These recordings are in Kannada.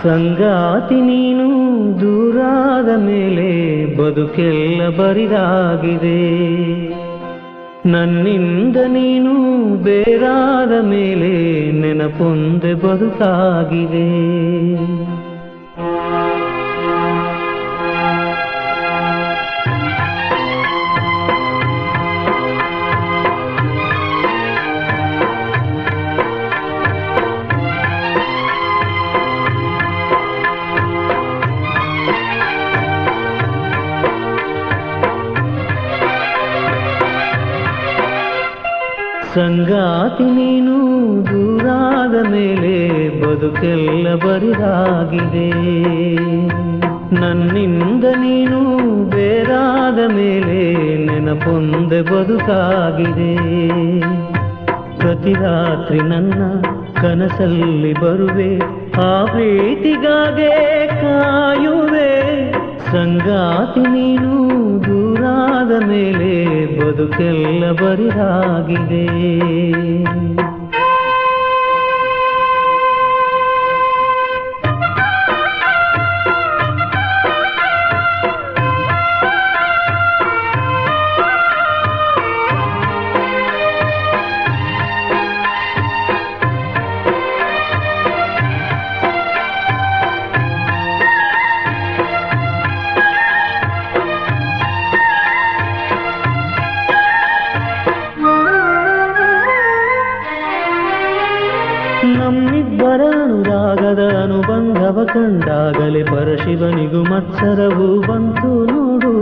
ಸಂಗಾತಿ ನೀನು ದೂರಾದ ಮೇಲೆ ಬದುಕೆಲ್ಲ ಬರಿದಾಗಿದೆ. ನನ್ನಿಂದ ನೀನು ಬೇರಾದ ಮೇಲೆ ನೆನಪೊಂದೆ ಬದುಕಾಗಿದೆ. ಸಂಗಾತಿ ನೀನು ದೂರಾದ ಮೇಲೆ ಬದುಕೆಲ್ಲ ಬರಿದಾಗಿದೆ. ನನ್ನಿಂದ ನೀನು ಬೇರಾದ ಮೇಲೆ ನೆನಪೊಂದೆ ಬದುಕಾಗಿದೆ. ಪ್ರತಿ ರಾತ್ರಿ ನನ್ನ ಕನಸಲ್ಲಿ ಬರುವೆ, ಆ ಪ್ರೀತಿಗಾಗೆ ಕಾಯುವೆ. ಸಂಗಾತಿ ನೀನು ದೂರಾದ ಮೇಲೆ ಬದುಕೆಲ್ಲ ಬರಿದಾಗಿದೆ. ನಮ್ಮಿಬ್ಬರ ಅನುರಾಗದ ಅನುಬಂಧವ ಕಂಡಾಗಲೇ ಪರಶಿವನಿಗೂ ಮತ್ಸರವು ಬಂತು ನೋಡು.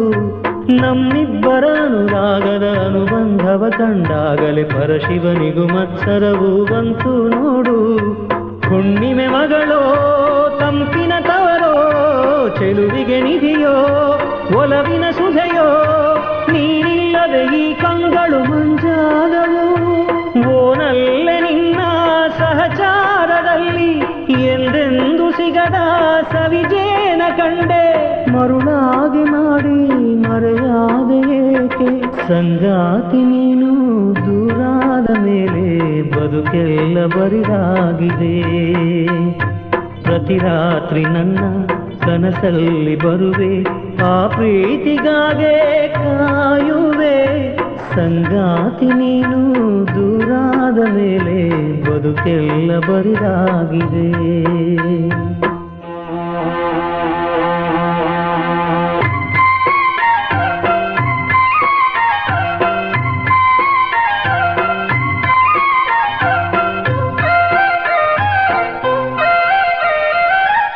ನಮ್ಮಿಬ್ಬರ ಅನುರಾಗದ ಅನುಬಂಧವ ಕಂಡಾಗಲೇ ಪರಶಿವನಿಗೂ ಮತ್ಸರವು ಬಂತು ನೋಡು. ಹುಣ್ಣಿಮೆ ಮಗಳೋ ತಂಪಿನ ತವರೋ, ಚೆಲುವಿಗೆ ನಿಧಿಯೋ ಒಲವಿನ ಸುಧೆಯೋ, ನೀನಿಲ್ಲದೆ ಈ ಕಂಗಳು ಮಂಜಾದವು. ಓನಲ್ಲೆ ನಿನ್ನ ಸಹಚಾರದಲ್ಲಿ ಎಂದೆಂದು ಸಿಗದ ಸವಿಜೇನ ಕಂಡೆ. ಮರುಳಾಗಿ ಮಾಡಿ ಮರೆಯಾದೆ ಏಕೆ? ಸಂಗಾತಿ ನೀನು ದೂರಾದ ಮೇಲೆ ಬದುಕೆಲ್ಲ ಬರಿದಾಗಿದೆ. ಪ್ರತಿ ರಾತ್ರಿ ನನ್ನ ಕನಸಲ್ಲಿ ಬರುವೆ, ಆ ಪ್ರೀತಿಗಾಗೆ ಕಾಯುವೆ. ಸಂಗಾತಿ ನೀನು ದೂರಾದ ಮೇಲೆ ಬದುಕೆಲ್ಲ ಬರಿದಾಗಿದೆ.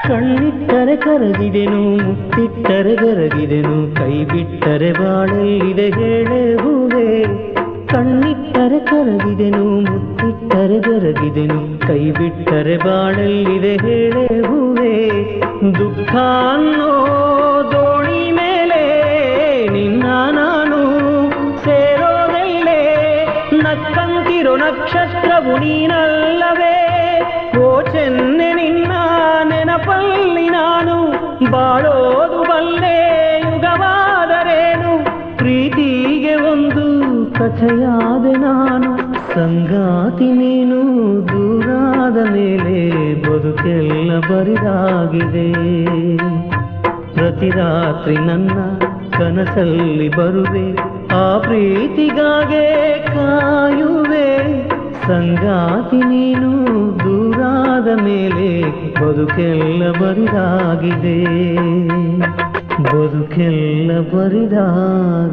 ಕಣ್ಣಿಟ್ಟರೆ ಕರಗಿದೆನು, ಮುತ್ತಿಟ್ಟರೆ ಬೆರಗಿದೆನು, ಕೈ ಬಿಟ್ಟರೆ ಬಾಳಲ್ಲಿದೆ ಹೇಳೆ ಹೂವೆ. ಕಣ್ಣಿಟ್ಟರೆ ಕರಗಿದೆನು, ಮುತ್ತಿಟ್ಟರೆ ಬೆರಗಿದೆನು, ಕೈ ಬಿಟ್ಟರೆ ಬಾಳಲ್ಲಿದೆ ಹೇಳೆ ಹೂವೆ. ದುಃಖ ಅನ್ನೋ ದೋಣಿ ಮೇಲೆ ನಿನ್ನ ನಾನು ಸೇರೋದಲ್ಲೇ, ನಕ್ಕಂತಿರೋ ನಕ್ಷತ್ರವು ನೀನಲ್ಲವೇ. ಓ ಚೆನ್ನೆ ನಿನ್ನ ನೆನಪಲ್ಲಿ ನಾನು ಬಾಳೋದು ಬಲ್ಲೆ ಯುಗವಾದರೇನು. ಪ್ರೀತಿಗೆ ಒಂದು ಕಥೆಯಾದೆ ನಾನು. ಸಂಗಾತಿ ನೀನು ದೂರಾದ ಮೇಲೆ ಬದುಕೆಲ್ಲ ಬರಿದಾಗಿದೆ. ಪ್ರತಿ ರಾತ್ರಿ ನನ್ನ ಕನಸಲ್ಲಿ ಬರುವೆ, ಆ ಪ್ರೀತಿಗಾಗೆ ಕಾಯುವೆ. ಸಂಗಾತಿ ನೀನು ದೂರಾದ ಮೇಲೆ ಬದುಕೆಲ್ಲ ಬರಿದಾಗಿದೆ. ಬದುಕೆಲ್ಲ ಬರಿದಾಗಿದೆ.